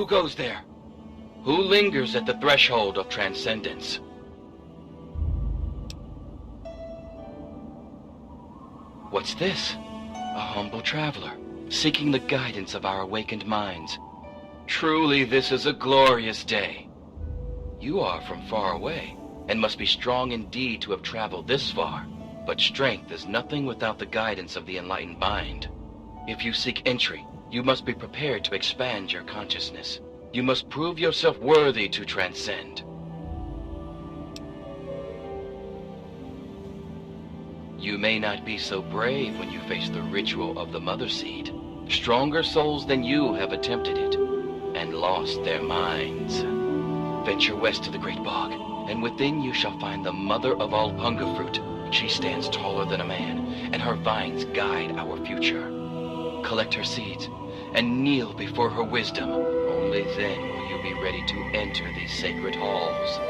Who goes there? Who lingers at the threshold of transcendence? What's this? A humble traveler, seeking the guidance of our awakened minds. Truly, this is a glorious day. You are from far away, and must be strong indeed to have traveled this far. But strength is nothing without the guidance of the enlightened mind. If you seek entry, you must be prepared to expand your consciousness. You must prove yourself worthy to transcend. You may not be so brave when you face the ritual of the Mother Seed. Stronger souls than you have attempted it, and lost their minds. Venture west to the Great Bog, and within you shall find the mother of all hunger fruit. She stands taller than a man, and her vines guide our future. Collect her seeds, and kneel before her wisdom. Only then will you be ready to enter these sacred halls.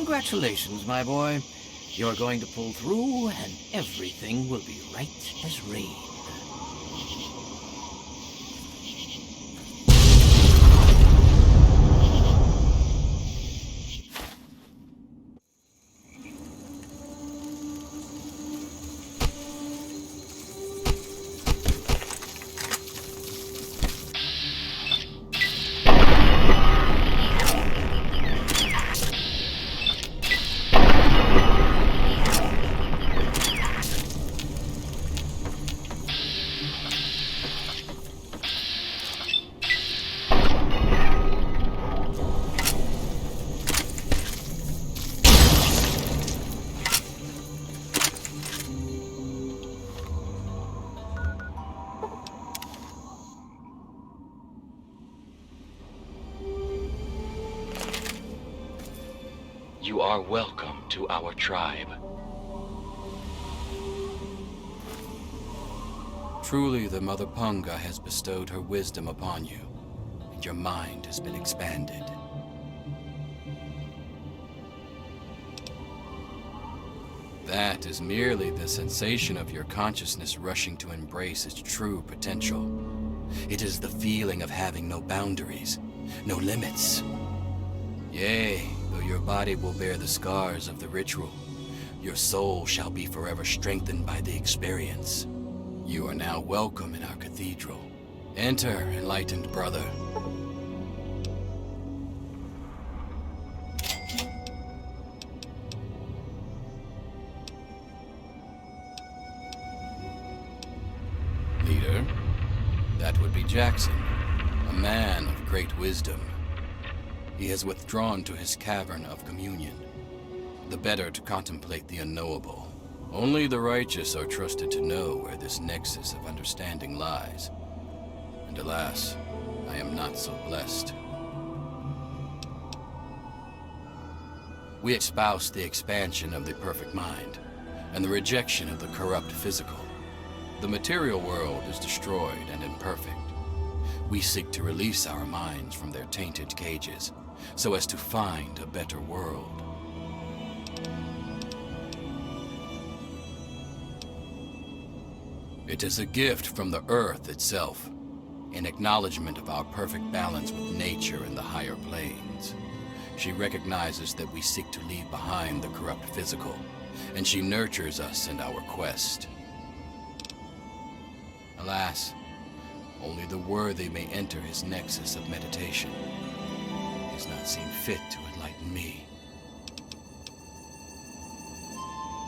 Congratulations, my boy. You're going to pull through, and everything will be right as rain. You are welcome to our tribe. Truly, the Mother Punga has bestowed her wisdom upon you, and your mind has been expanded. That is merely the sensation of your consciousness rushing to embrace its true potential. It is the feeling of having no boundaries, no limits. Yea, though your body will bear the scars of the ritual, your soul shall be forever strengthened by the experience. You are now welcome in our cathedral. Enter, enlightened brother. Leader, that would be Jackson, a man of great wisdom. He has withdrawn to his cavern of communion, the better to contemplate the unknowable. Only the righteous are trusted to know where this nexus of understanding lies. And alas, I am not so blessed. We espouse the expansion of the perfect mind, and the rejection of the corrupt physical. The material world is destroyed and imperfect. We seek to release our minds from their tainted cages, so as to find a better world. It is a gift from the earth itself, in acknowledgement of our perfect balance with nature and the higher planes. She recognizes that we seek to leave behind the corrupt physical, and she nurtures us in our quest. Alas, only the worthy may enter his nexus of meditation. It does not seem fit to enlighten me.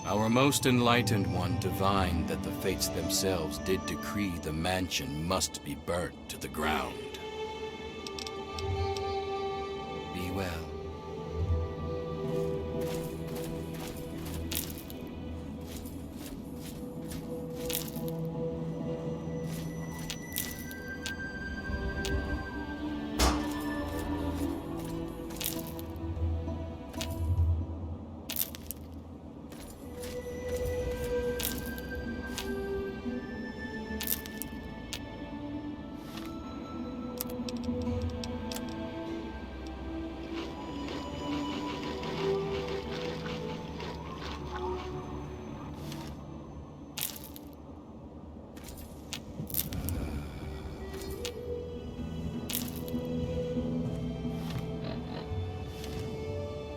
Our most enlightened one divined that the fates themselves did decree the mansion must be burnt to the ground. Be well.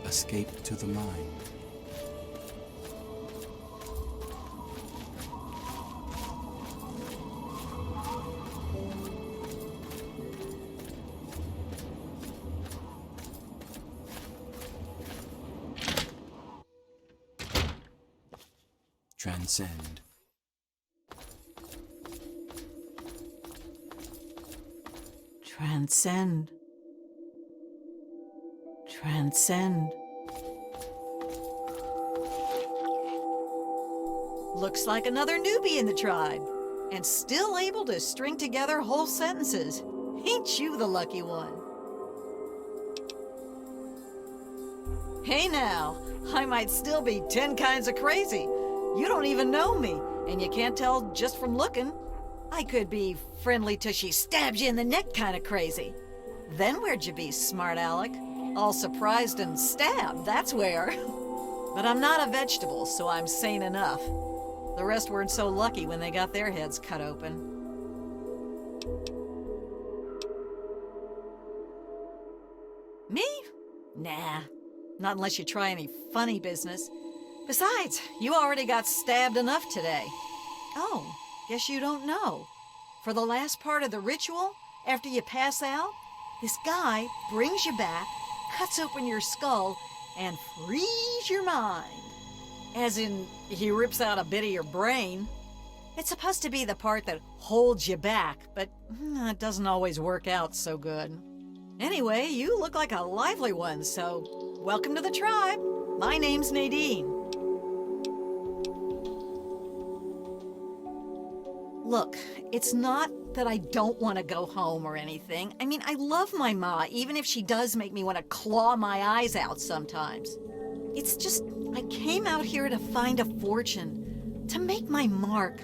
Escape to the mind. Transcend. Transcend. Transcend. Looks like another newbie in the tribe, and still able to string together whole sentences. Ain't you the lucky one? Hey now, I might still be 10 kinds of crazy. You don't even know me, and you can't tell just from looking. I could be friendly till she stabs you in the neck kind of crazy. Then where'd you be, smart Alec? All surprised and stabbed, that's where. But I'm not a vegetable, so I'm sane enough. The rest weren't so lucky when they got their heads cut open. Me? Nah, not unless you try any funny business. Besides, you already got stabbed enough today. Oh, guess you don't know. For the last part of the ritual, after you pass out, this guy brings you back, cuts open your skull, and frees your mind. As in, he rips out a bit of your brain. It's supposed to be the part that holds you back, but it doesn't always work out so good. Anyway, you look like a lively one, so welcome to the tribe. My name's Nadine. Look, it's not that I don't want to go home or anything. I mean, I love my ma, even if she does make me want to claw my eyes out sometimes. It's just, I came out here to find a fortune, to make my mark,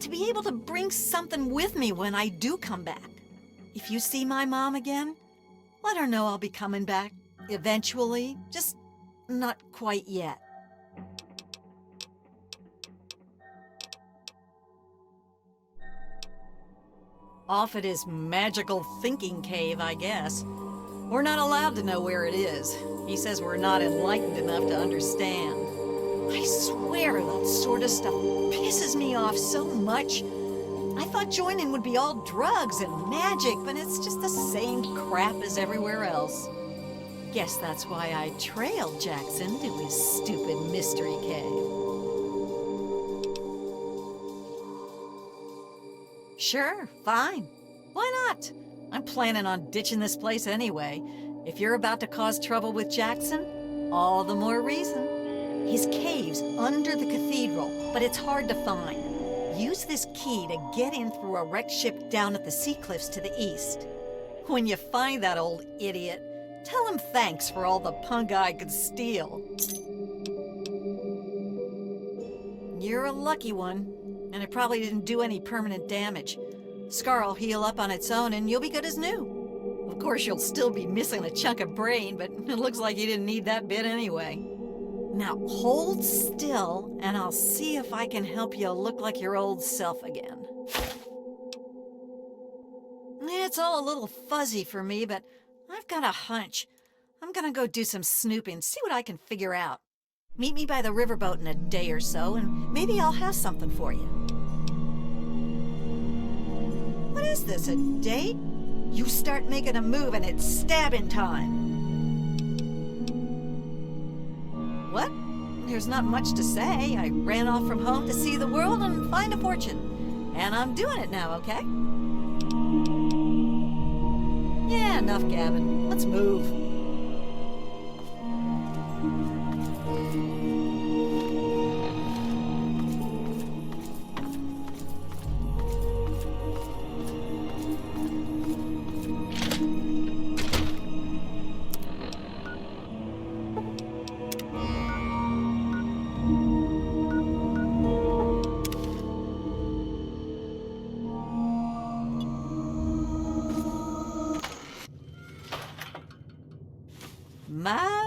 to be able to bring something with me when I do come back. If you see my mom again, let her know I'll be coming back eventually, just not quite yet. Off at his magical thinking cave, I guess. We're not allowed to know where it is. He says we're not enlightened enough to understand. I swear that sort of stuff pisses me off so much. I thought joining would be all drugs and magic, but it's just the same crap as everywhere else. Guess that's why I trailed Jackson to his stupid mystery cave. Sure, fine. Why not? I'm planning on ditching this place anyway. If you're about to cause trouble with Jackson, all the more reason. His cave's under the cathedral, but it's hard to find. Use this key to get in through a wrecked ship down at the sea cliffs to the east. When you find that old idiot, tell him thanks for all the punk I could steal. You're a lucky one, and it probably didn't do any permanent damage. Scar will heal up on its own and you'll be good as new. Of course, you'll still be missing a chunk of brain, but it looks like you didn't need that bit anyway. Now hold still, and I'll see if I can help you look like your old self again. It's all a little fuzzy for me, but I've got a hunch. I'm gonna go do some snooping, see what I can figure out. Meet me by the riverboat in a day or so, and maybe I'll have something for you. What is this, a date? You start making a move and it's stabbing time. What? There's not much to say. I ran off from home to see the world and find a fortune. And I'm doing it now, okay? Yeah, enough gabbing. Let's move.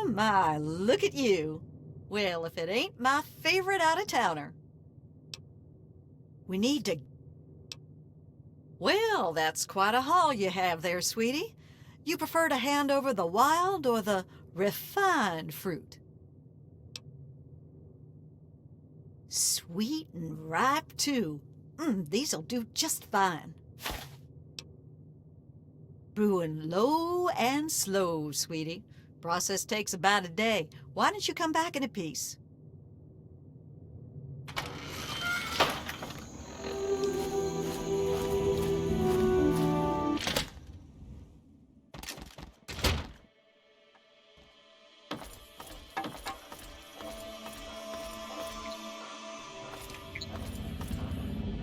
My, look at you. Well, if it ain't my favorite out-of-towner. We need to... Well, that's quite a haul you have there, sweetie. You prefer to hand over the wild or the refined fruit? Sweet and ripe, too. These'll do just fine. Brewing low and slow, sweetie. Process takes about a day. Why don't you come back in a piece?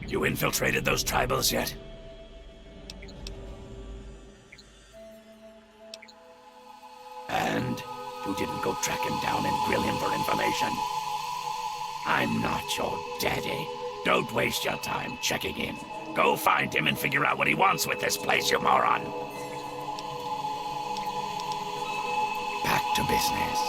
You infiltrated those tribals yet? And you didn't go track him down and grill him for information? I'm not your daddy. Don't waste your time checking in. Go find him and figure out what he wants with this place, you moron. Back to business.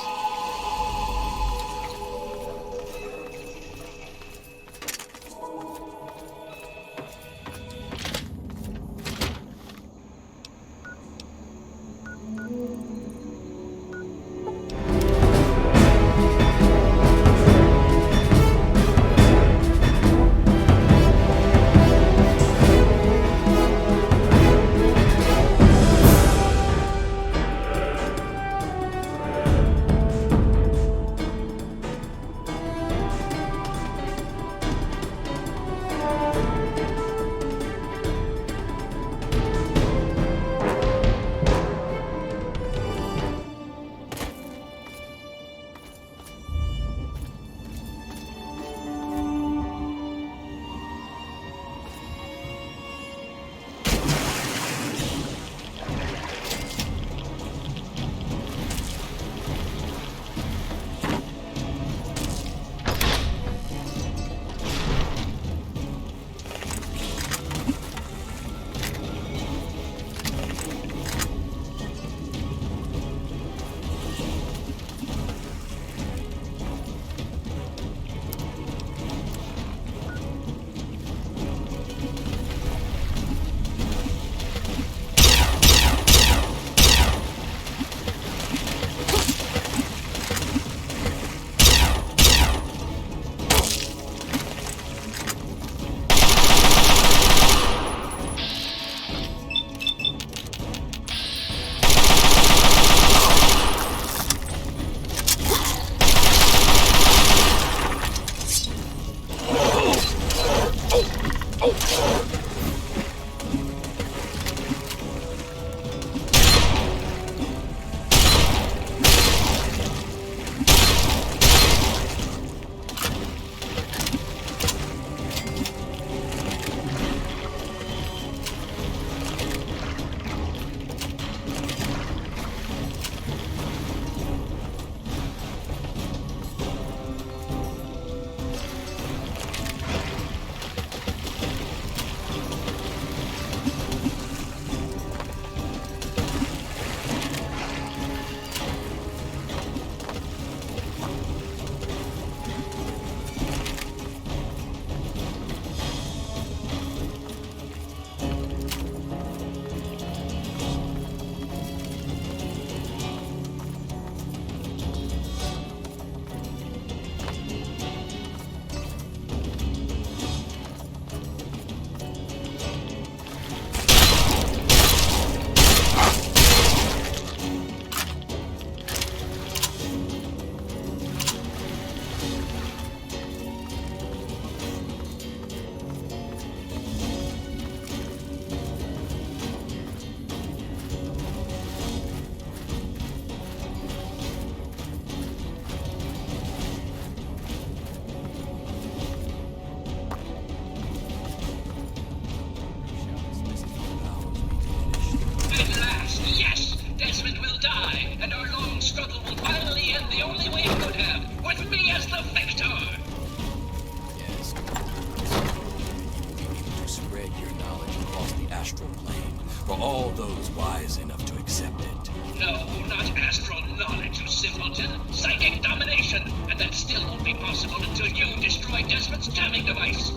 astral plane for all those wise enough to accept it. No, not astral knowledge, you simpleton. Psychic domination. And that still won't be possible until you destroy Desmond's jamming device.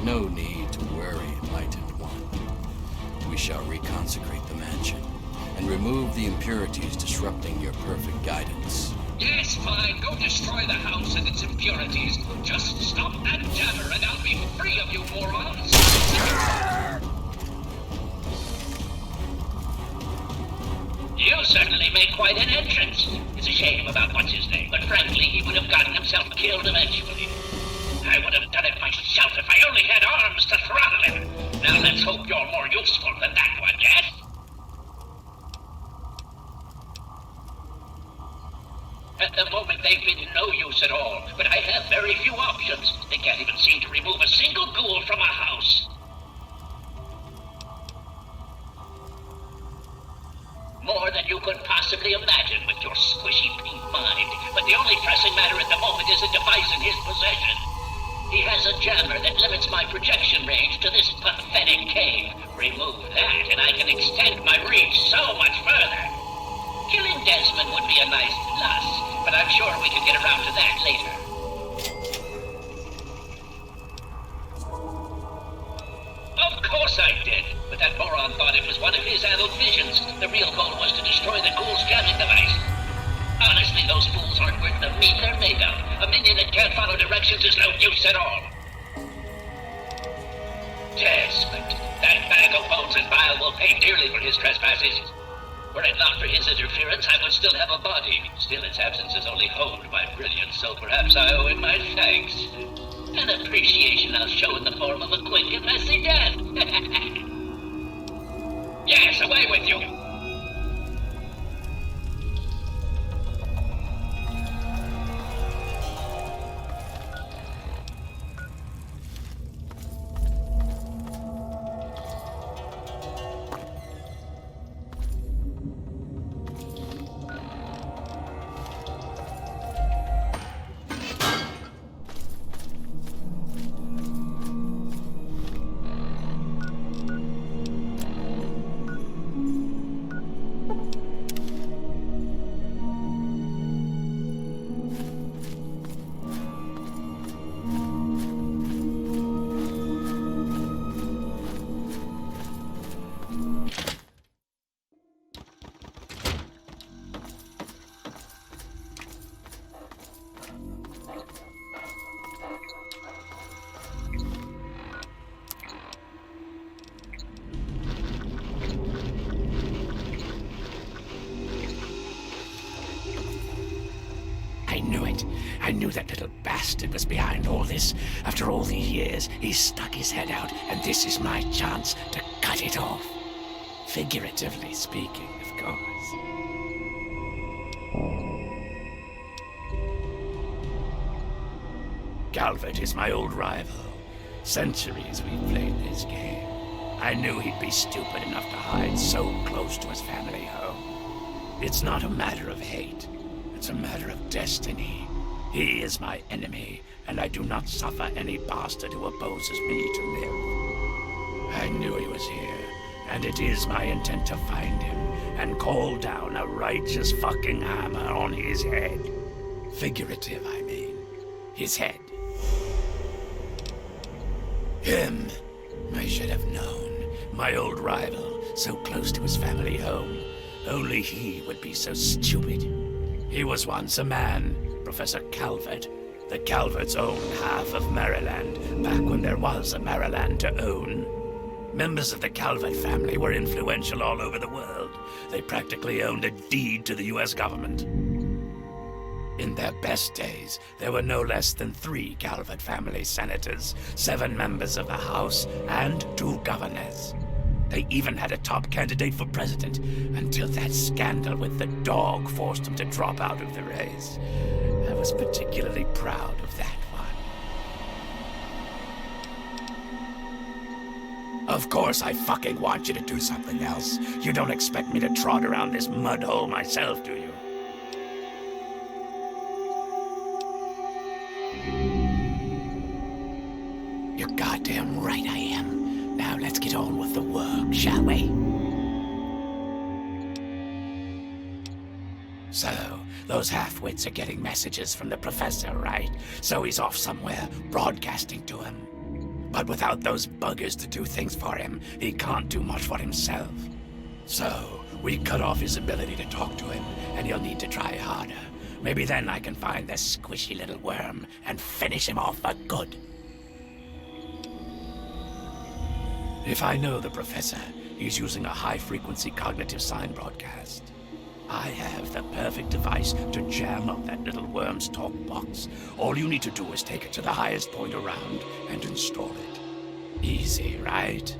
No need to worry, Enlightened One. We shall reconsecrate the mansion and remove the impurities disrupting your perfect guidance. Yes, fine. Go destroy the house and its impurities. Just stop that jammer and I'll be free of you morons. You certainly made quite an entrance. It's a shame about what's-his-name, but frankly, he would have gotten himself killed eventually. I would have done it myself if I only had arms to throttle him. Now let's hope you're more useful than that one, yes? At the moment, they've been no use at all, but I have very few options. They can't even seem to remove a single ghoul from a house. More than you could possibly imagine with your squishy pink mind. But the only pressing matter at the moment is a device in his possession. He has a jammer that limits my projection range to this pathetic cave. Remove that, and I can extend my reach so much further. Killing Desmond would be a nice plus, but I'm sure we can get around to that later. Of course I did, but that moron thought it was one of his adult visions. The real goal was to destroy the ghoul's jamming device. Honestly, those fools aren't worth the meat they're made of. A minion that can't follow directions is no use at all. Desmond, that bag of bones and bile will pay dearly for his trespasses. Were it not for his interference, I would still have a body. Still, its absence has only honed my brilliance, so perhaps I owe him my thanks. An appreciation I'll show in the form of a quick and messy death. Yes, away with you! I knew that little bastard was behind all this. After all these years, he's stuck his head out, and this is my chance to cut it off. Figuratively speaking, of course. Calvert is my old rival. Centuries we've played this game. I knew he'd be stupid enough to hide so close to his family home. It's not a matter of hate. It's a matter of destiny. He is my enemy, and I do not suffer any bastard who opposes me to live. I knew he was here, and it is my intent to find him and call down a righteous fucking hammer on his head. Figurative, I mean. His head. Him. I should have known. My old rival, so close to his family home. Only he would be so stupid. He was once a man, Professor Calvert. The Calverts owned half of Maryland, back when there was a Maryland to own. Members of the Calvert family were influential all over the world. They practically owned a deed to the US government. In their best days, there were no less than 3 Calvert family senators, 7 members of the House, and 2 governors. They even had a top candidate for president, until that scandal with the dog forced him to drop out of the race. I was particularly proud of that one. Of course, I fucking want you to do something else. You don't expect me to trot around this mud hole myself, do you? You're goddamn right I am. Now Now let's get on with the work, shall we? So, those half-wits are getting messages from the professor, right? So he's off somewhere, broadcasting to him. But without those buggers to do things for him, he can't do much for himself. So, we cut off his ability to talk to him, and he'll need to try harder. Maybe then I can find this squishy little worm and finish him off for good. If I know the professor, he's using a high-frequency cognitive sign broadcast. I have the perfect device to jam up that little worm's talk box. All you need to do is take it to the highest point around and install it. Easy, right?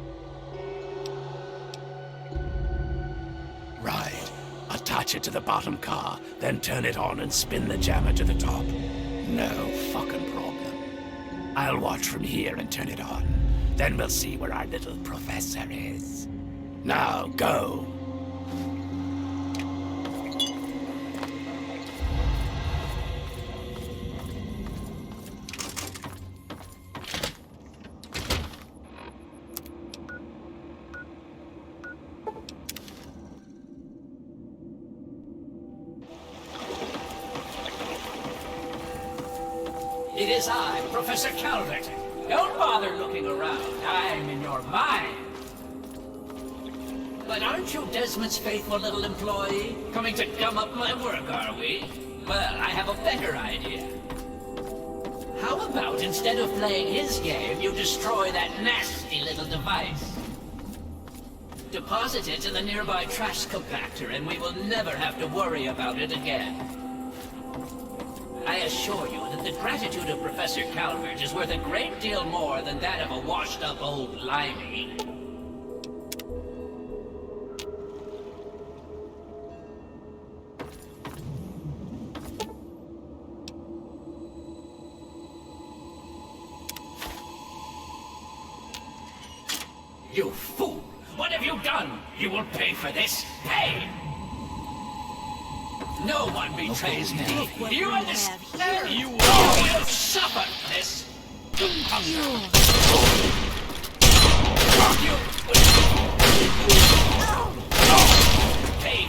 Right. Attach it to the bottom car, then turn it on and spin the jammer to the top. No fucking problem. I'll watch from here and turn it on. Then we'll see where our little professor is. Now, go! It is I, Professor Calvert. Don't bother looking around. I'm in your mind. But aren't you Desmond's faithful little employee? Coming to gum up my work, are we? Well, I have a better idea. How about instead of playing his game, you destroy that nasty little device? Deposit it in the nearby trash compactor, and we will never have to worry about it again. I assure you that the gratitude of Professor Calvert is worth a great deal more than that of a washed-up old limey. You fool! What have you done? You will pay for this! Pay! No one betrays me. Look what You we understand? have here. You will suffer this. Pain